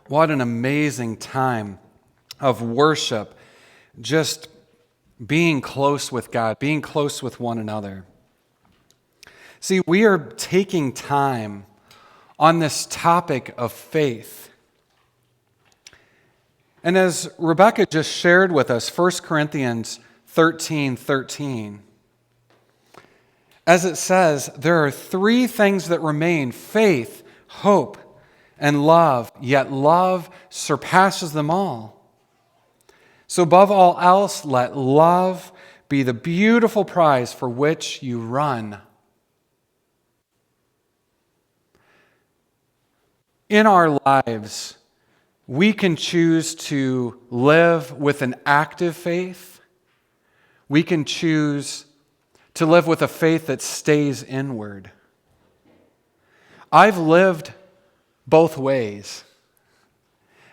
What an amazing time of worship, just being close with God, being close with one another. See, we are taking time on this topic of faith. And as Rebecca just shared with us, 1 Corinthians 13:13, as it says, there are three things that remain: faith, hope, and love, yet love surpasses them all. So above all else, let love be the beautiful prize for which you run. In our lives, we can choose to live with an active faith. We can choose to live with a faith that stays inward. I've lived both ways.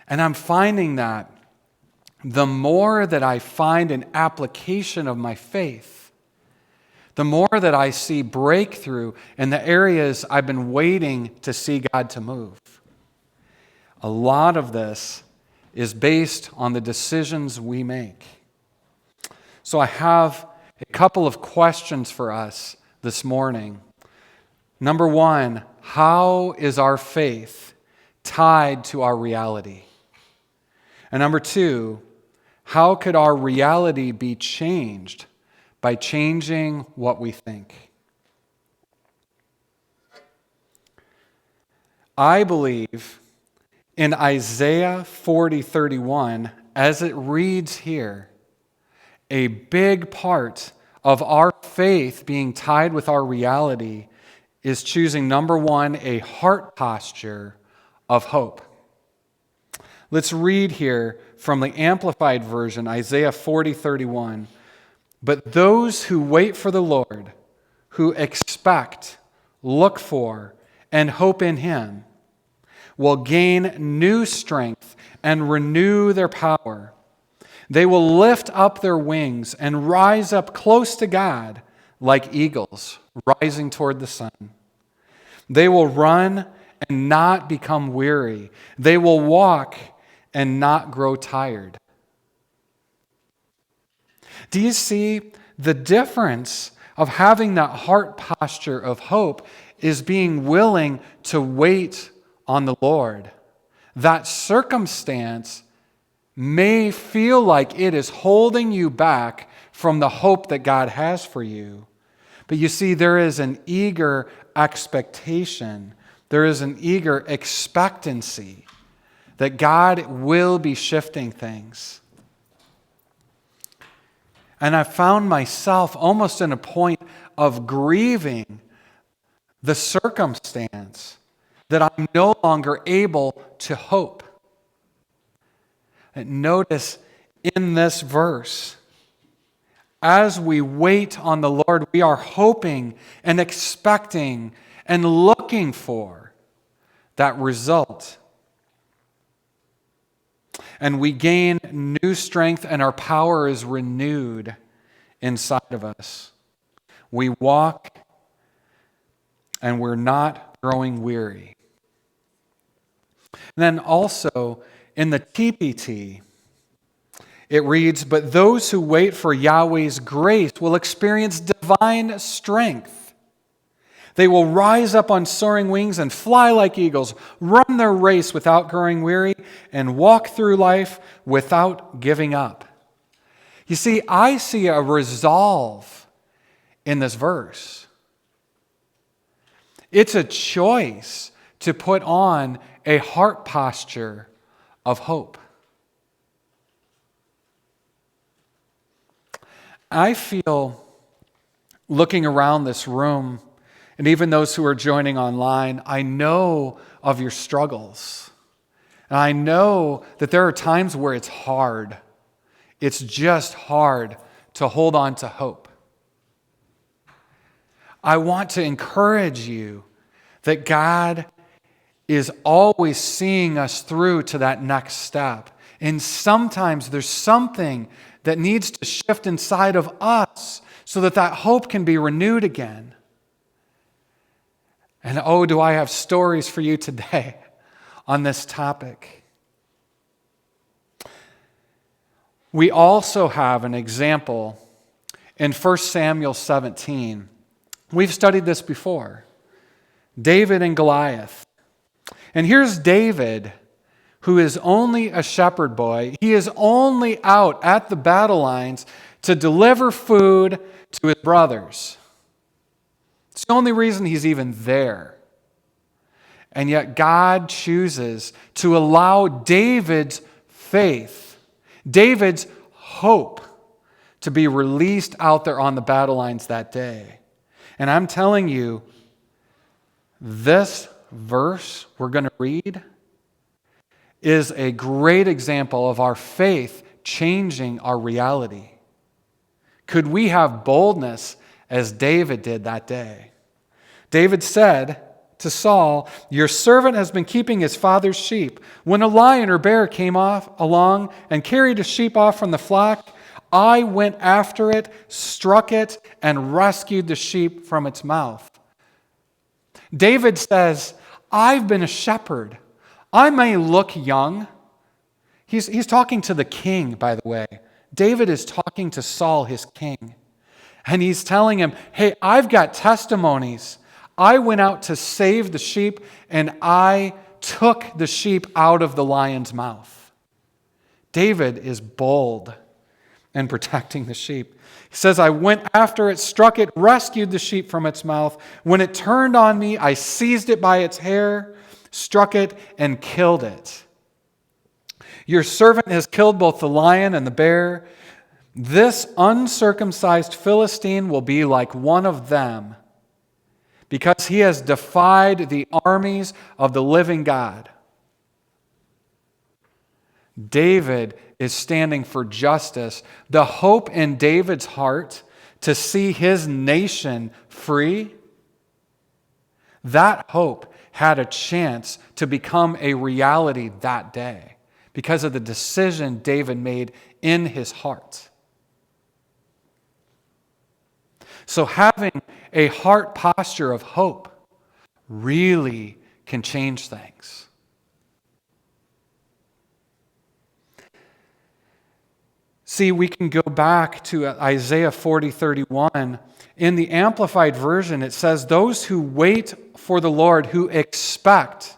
And I'm finding that the more that I find an application of my faith, the more that I see breakthrough in the areas I've been waiting to see God to move. A lot of this is based on the decisions we make. So I have a couple of questions for us this morning. Number one, how is our faith tied to our reality? And number two, how could our reality be changed by changing what we think? I believe in Isaiah 40:31, as it reads here, a big part of our faith being tied with our reality is choosing, number one, a heart posture of hope. Let's read here from the Amplified Version, Isaiah 40:31. But those who wait for the Lord, who expect, look for, and hope in Him, will gain new strength and renew their power. They will lift up their wings and rise up close to God like eagles rising toward the sun. They will run and not become weary. They will walk and not grow tired. Do you see the difference of having that heart posture of hope is being willing to wait on the Lord? That circumstance may feel like it is holding you back from the hope that God has for you. But you see, there is an eager expectation. There is an eager expectancy that God will be shifting things. And I found myself almost in a point of grieving the circumstance that I'm no longer able to hope. And notice in this verse, as we wait on the Lord, we are hoping and expecting and looking for that result. And we gain new strength, and our power is renewed inside of us. We walk, and we're not growing weary. And then also in the TPT, it reads, but those who wait for Yahweh's grace will experience divine strength. They will rise up on soaring wings and fly like eagles, run their race without growing weary, and walk through life without giving up. You see, I see a resolve in this verse. It's a choice to put on a heart posture of hope. I feel, looking around this room, and even those who are joining online, I know of your struggles. And I know that there are times where it's hard. It's just hard to hold on to hope. I want to encourage you that God is always seeing us through to that next step. And sometimes there's something that needs to shift inside of us so that that hope can be renewed again. And oh, do I have stories for you today on this topic. We also have an example in 1 Samuel 17. We've studied this before. David and Goliath. And here's David, who is only a shepherd boy. He is only out at the battle lines to deliver food to his brothers. It's the only reason he's even there. And yet God chooses to allow David's faith, David's hope, to be released out there on the battle lines that day. And I'm telling you, this verse we're going to read is a great example of our faith changing our reality. Could we have boldness as David did that day? David said to Saul, "Your servant has been keeping his father's sheep. When a lion or bear came along and carried a sheep off from the flock, I went after it, struck it, and rescued the sheep from its mouth." David says, I've been a shepherd. I may look young. He's talking to the king, by the way. David is talking to Saul, his king. And he's telling him, hey, I've got testimonies. I went out to save the sheep, and I took the sheep out of the lion's mouth. David is bold in protecting the sheep. He says, I went after it, struck it, rescued the sheep from its mouth. When it turned on me, I seized it by its hair, struck it, and killed it. Your servant has killed both the lion and the bear. This uncircumcised Philistine will be like one of them, because he has defied the armies of the living God. David is standing for justice. The hope in David's heart to see his nation free, that hope had a chance to become a reality that day because of the decision David made in his heart. So having a heart posture of hope really can change things. See, we can go back to Isaiah 40:31. In the Amplified Version, it says, those who wait for the Lord, who expect,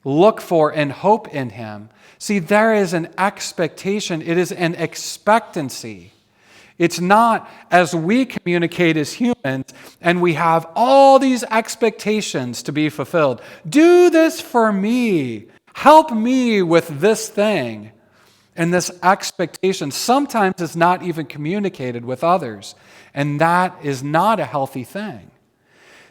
look for, and hope in Him. See, there is an expectation. It is an expectancy. It's not as we communicate as humans and we have all these expectations to be fulfilled. Do this for me. Help me with this thing. And this expectation sometimes is not even communicated with others. And that is not a healthy thing.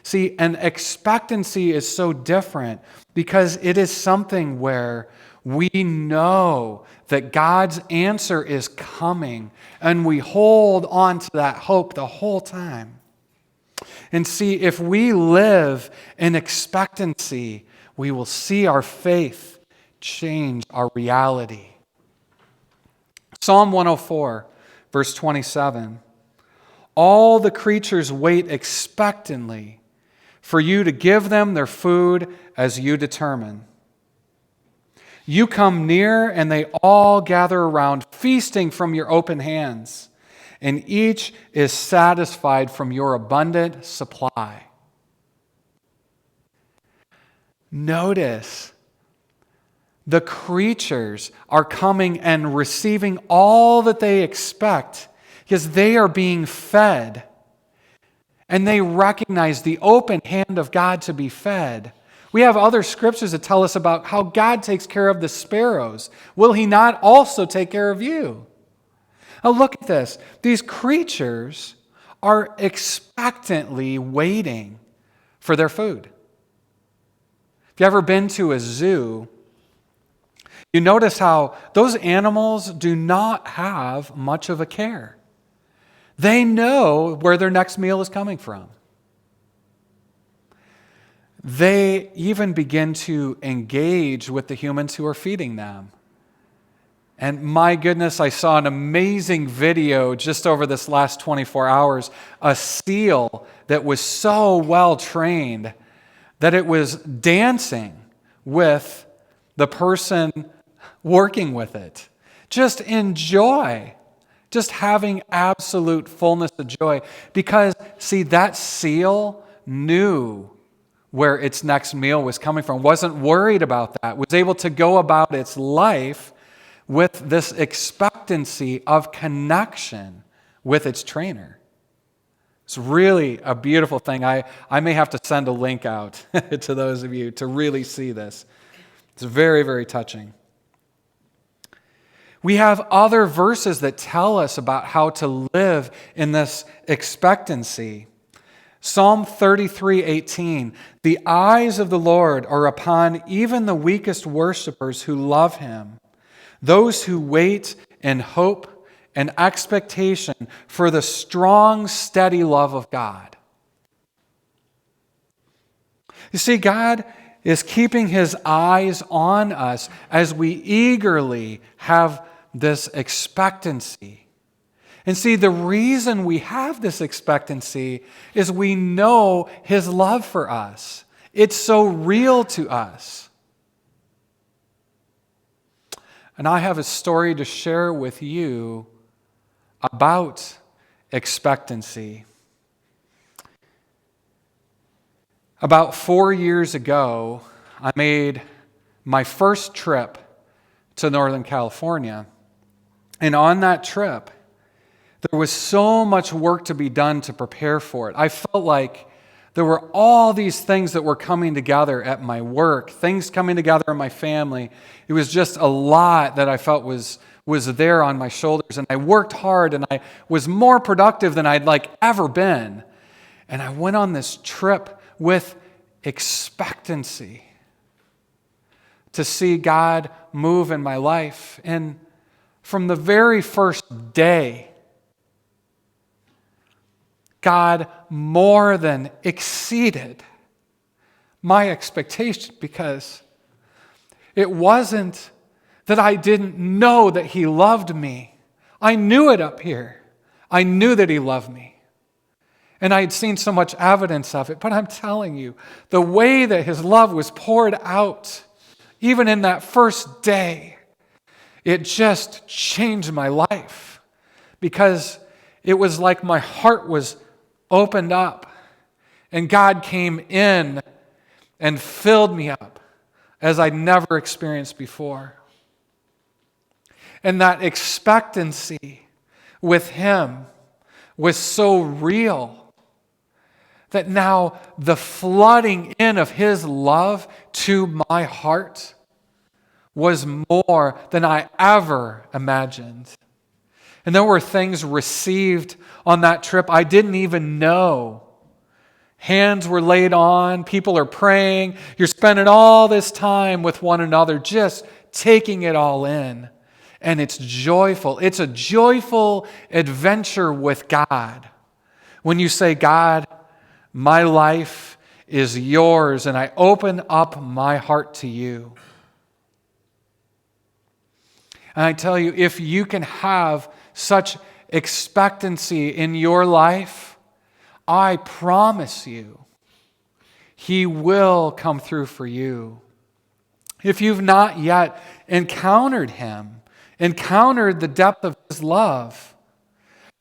See, an expectancy is so different because it is something where we know that God's answer is coming and we hold on to that hope the whole time. And see, if we live in expectancy, we will see our faith change our reality. Psalm 104, verse 27. All the creatures wait expectantly for you to give them their food as you determine. You come near and they all gather around, feasting from your open hands, and each is satisfied from your abundant supply. Notice, the creatures are coming and receiving all that they expect because they are being fed. And they recognize the open hand of God to be fed. We have other scriptures that tell us about how God takes care of the sparrows. Will He not also take care of you? Now look at this. These creatures are expectantly waiting for their food. If you've ever been to a zoo, you notice how those animals do not have much of a care. They know where their next meal is coming from. They even begin to engage with the humans who are feeding them. And my goodness, I saw an amazing video just over this last 24 hours, a seal that was so well trained that it was dancing with the person working with it, just enjoy. Just having absolute fullness of joy. Because, see, that seal knew where its next meal was coming from, wasn't worried about that, was able to go about its life with this expectancy of connection with its trainer. It's really a beautiful thing. I may have to send a link out to those of you to really see this. It's very, very touching. We have other verses that tell us about how to live in this expectancy. Psalm 33:18, "The eyes of the Lord are upon even the weakest worshipers who love him, those who wait in hope and expectation for the strong, steady love of God." You see, God is keeping his eyes on us as we eagerly have this expectancy. And see, the reason we have this expectancy is we know his love for us. It's so real to us. And I have a story to share with you about expectancy. About 4 years ago, I made my first trip to Northern California. And on that trip, there was so much work to be done to prepare for it. I felt like there were all these things that were coming together at my work, things coming together in my family. It was just a lot that I felt was there on my shoulders. And I worked hard and I was more productive than I'd ever been. And I went on this trip with expectancy to see God move in my life. And from the very first day, God more than exceeded my expectation, because it wasn't that I didn't know that he loved me. I knew it up here. I knew that he loved me. And I had seen so much evidence of it. But I'm telling you, the way that his love was poured out, even in that first day, it just changed my life. Because it was like my heart was opened up and God came in and filled me up as I'd never experienced before. And that expectancy with him was so real that now the flooding in of his love to my heart was more than I ever imagined. And there were things received on that trip I didn't even know. Hands were laid on, people are praying, you're spending all this time with one another, just taking it all in. And it's joyful. It's a joyful adventure with God. When you say, God, my life is yours, and I open up my heart to you. And I tell you, if you can have such expectancy in your life, I promise you, he will come through for you. If you've not yet encountered him, encountered the depth of his love,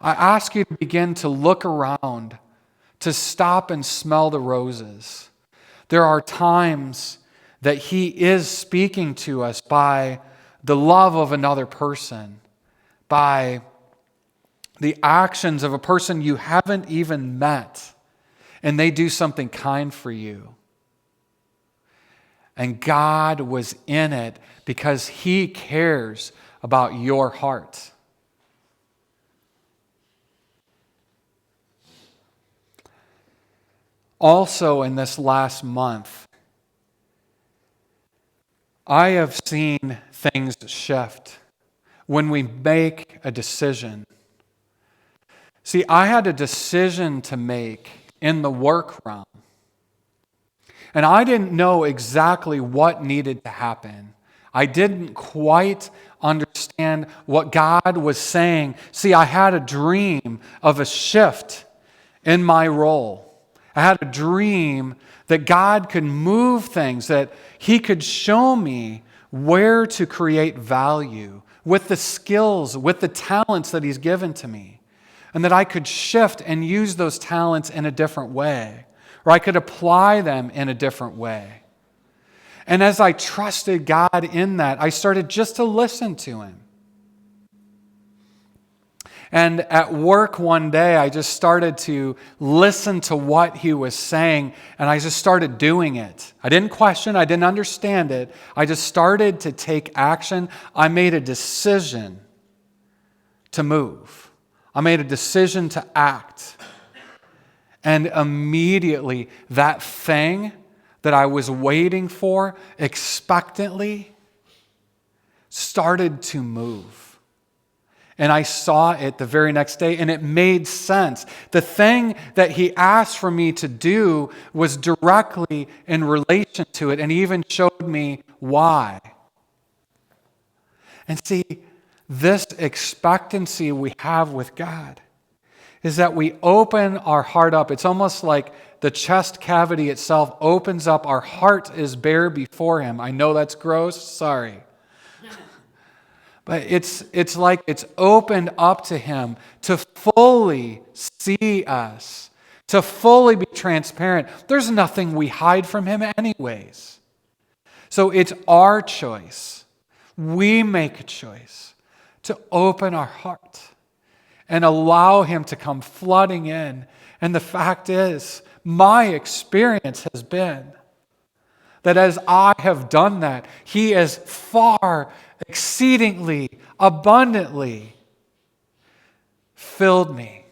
I ask you to begin to look around, to stop and smell the roses. There are times that he is speaking to us by the love of another person, by the actions of a person you haven't even met, and they do something kind for you. And God was in it because he cares about your heart. Also, in this last month, I have seen things shift when we make a decision. See, I had a decision to make in the work realm. And I didn't know exactly what needed to happen. I didn't quite understand what God was saying. See, I had a dream of a shift in my role. I had a dream that God could move things, that he could show me where to create value, with the skills, with the talents that He's given to me, and that I could shift and use those talents in a different way, or I could apply them in a different way. And as I trusted God in that, I started just to listen to Him. And at work one day, I just started to listen to what He was saying, and I just started doing it. I didn't question, I didn't understand it. I just started to take action. I made a decision to move. I made a decision to act. And immediately, that thing that I was waiting for expectantly started to move. And I saw it the very next day, and it made sense. The thing that He asked for me to do was directly in relation to it, and He even showed me why. And see, this expectancy we have with God is that we open our heart up. It's almost like the chest cavity itself opens up. Our heart is bare before Him. I know that's gross. Sorry. But it's like it's opened up to Him to fully see us, to fully be transparent. There's nothing we hide from Him anyways. So it's our choice. We make a choice to open our heart and allow Him to come flooding in. And the fact is, my experience has been that as I have done that, He has far, exceedingly, abundantly filled me.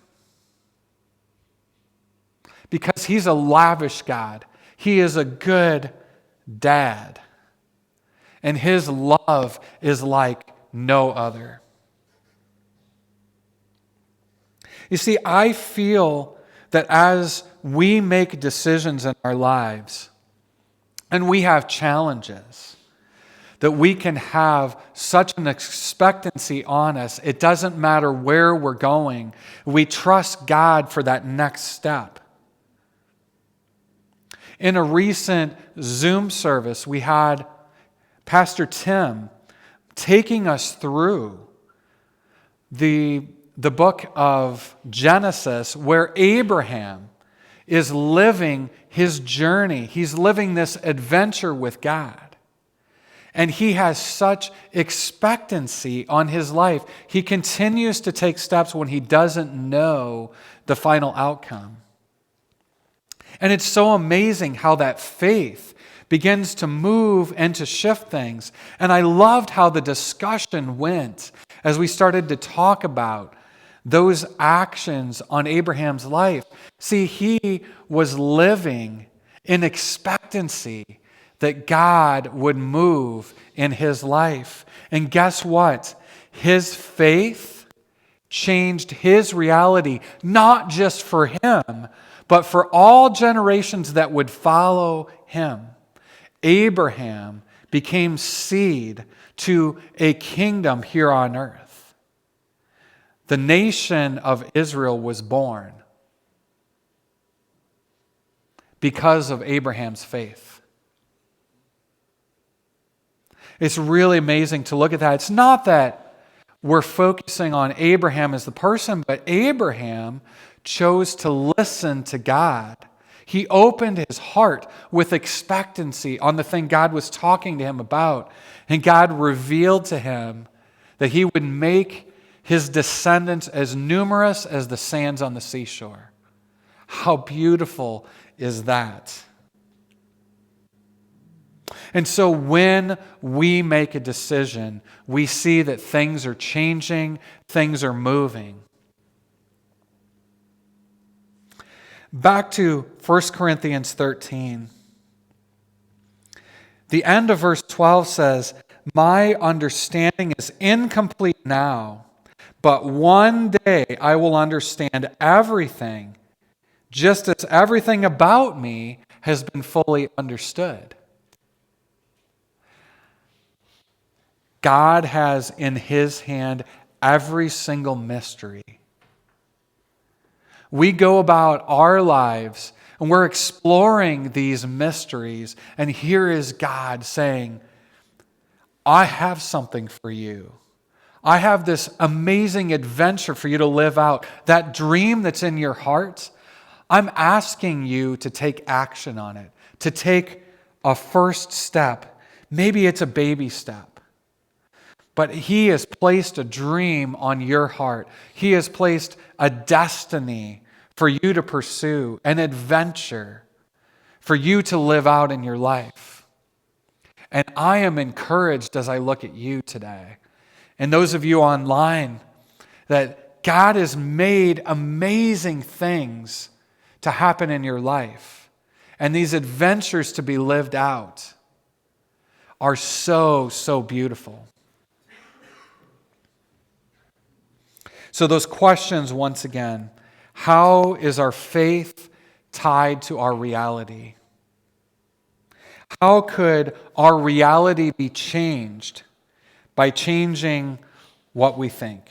Because He's a lavish God. He is a good dad. And His love is like no other. You see, I feel that as we make decisions in our lives, and we have challenges, that we can have such an expectancy on us. It doesn't matter where we're going. We trust God for that next step. In a recent Zoom service, we had Pastor Tim taking us through the book of Genesis, where Abraham is living his journey. He's living this adventure with God. And he has such expectancy on his life. He continues to take steps when he doesn't know the final outcome. And it's so amazing how that faith begins to move and to shift things. And I loved how the discussion went as we started to talk about those actions on Abraham's life. See, he was living in expectancy that God would move in his life. And guess what? His faith changed his reality, not just for him, but for all generations that would follow him. Abraham became seed to a kingdom here on earth. The nation of Israel was born because of Abraham's faith. It's really amazing to look at that. It's not that we're focusing on Abraham as the person, but Abraham chose to listen to God. He opened his heart with expectancy on the thing God was talking to him about. And God revealed to him that he would make his descendants as numerous as the sands on the seashore. How beautiful is that? And so when we make a decision, we see that things are changing, things are moving. Back to 1 Corinthians 13. The end of verse 12 says, "My understanding is incomplete now, but one day I will understand everything, just as everything about me has been fully understood." God has in His hand every single mystery. We go about our lives and we're exploring these mysteries, and here is God saying, "I have something for you. I have this amazing adventure for you to live out. That dream that's in your heart, I'm asking you to take action on it, to take a first step. Maybe it's a baby step. But He has placed a dream on your heart. He has placed a destiny for you to pursue, an adventure for you to live out in your life. And I am encouraged as I look at you today, and those of you online, that God has made amazing things to happen in your life. And these adventures to be lived out are so, so beautiful. So those questions, once again, how is our faith tied to our reality? How could our reality be changed by changing what we think?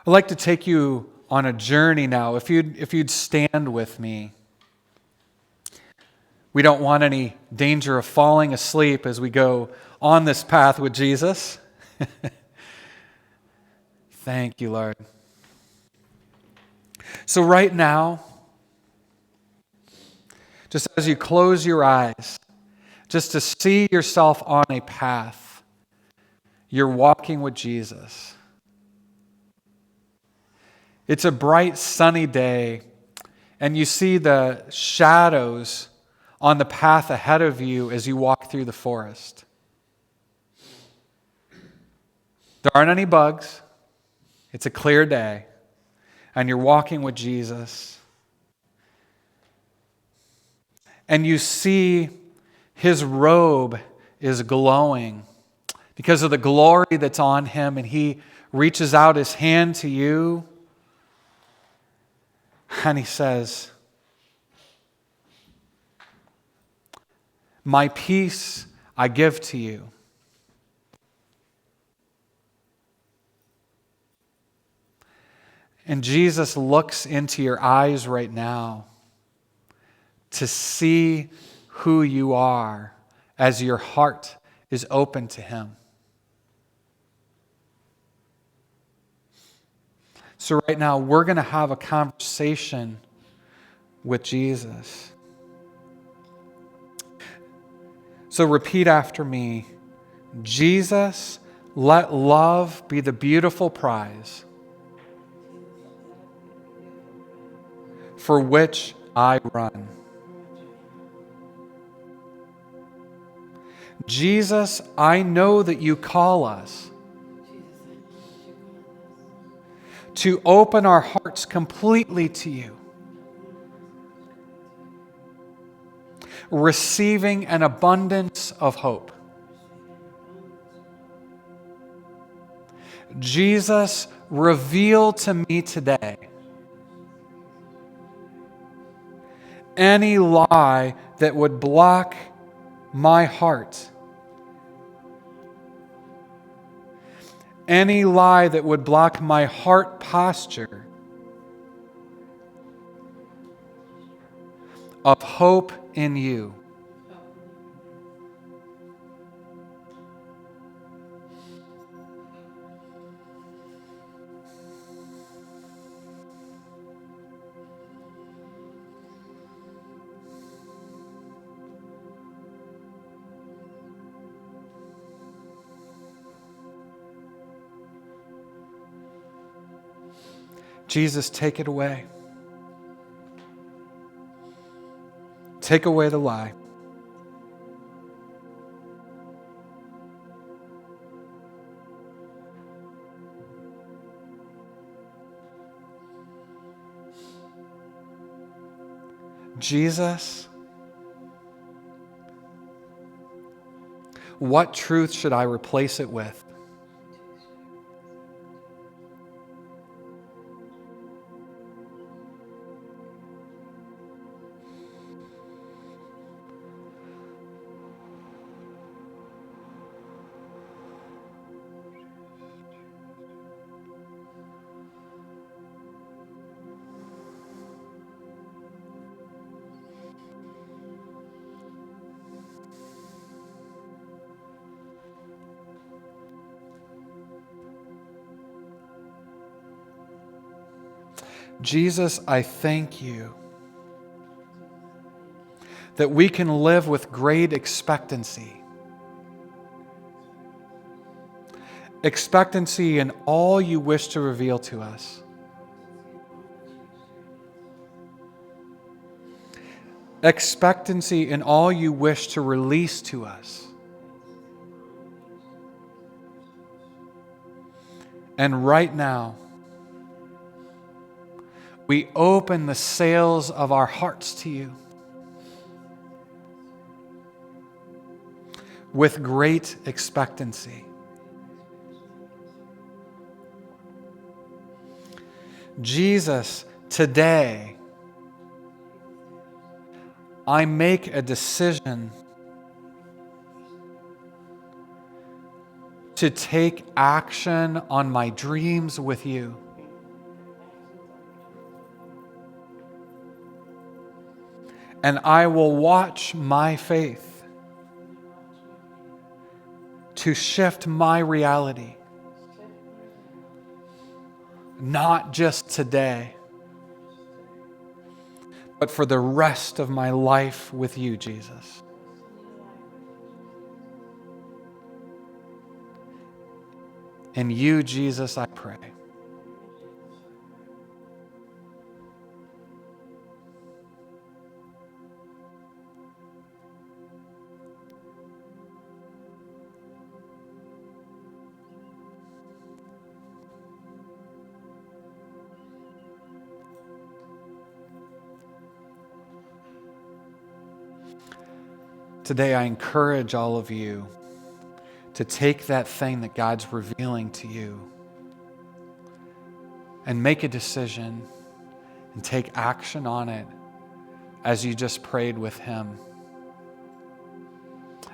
I'd like to take you on a journey now. If you'd stand with me. We don't want any danger of falling asleep as we go on this path with Jesus. Thank you, Lord. So right now, just as you close your eyes, just to see yourself on a path, you're walking with Jesus. It's a bright, sunny day, and you see the shadows on the path ahead of you as you walk through the forest. There aren't any bugs. It's a clear day, and you're walking with Jesus. And you see His robe is glowing because of the glory that's on Him, and He reaches out His hand to you, and He says, "My peace I give to you." And Jesus looks into your eyes right now to see who you are as your heart is open to Him. So right now, we're going to have a conversation with Jesus. So repeat after me. Jesus, let love be the beautiful prize for which I run. Jesus, I know that you call us to open our hearts completely to you, receiving an abundance of hope. Jesus, reveal to me today any lie that would block my heart, any lie that would block my heart posture of hope in you. Jesus, take it away. Take away the lie. Jesus, what truth should I replace it with? Jesus, I thank you that we can live with great expectancy. Expectancy in all you wish to reveal to us. Expectancy in all you wish to release to us. And right now, we open the sails of our hearts to you with great expectancy. Jesus, today, I make a decision to take action on my dreams with you. And I will watch my faith to shift my reality. Not just today, but for the rest of my life with you, Jesus. In you, Jesus, I pray. Today, I encourage all of you to take that thing that God's revealing to you and make a decision and take action on it as you just prayed with Him.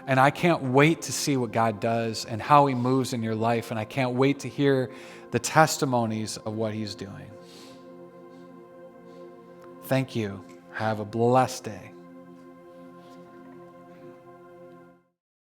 And I can't wait to see what God does and how He moves in your life, and I can't wait to hear the testimonies of what He's doing. Thank you. Have a blessed day.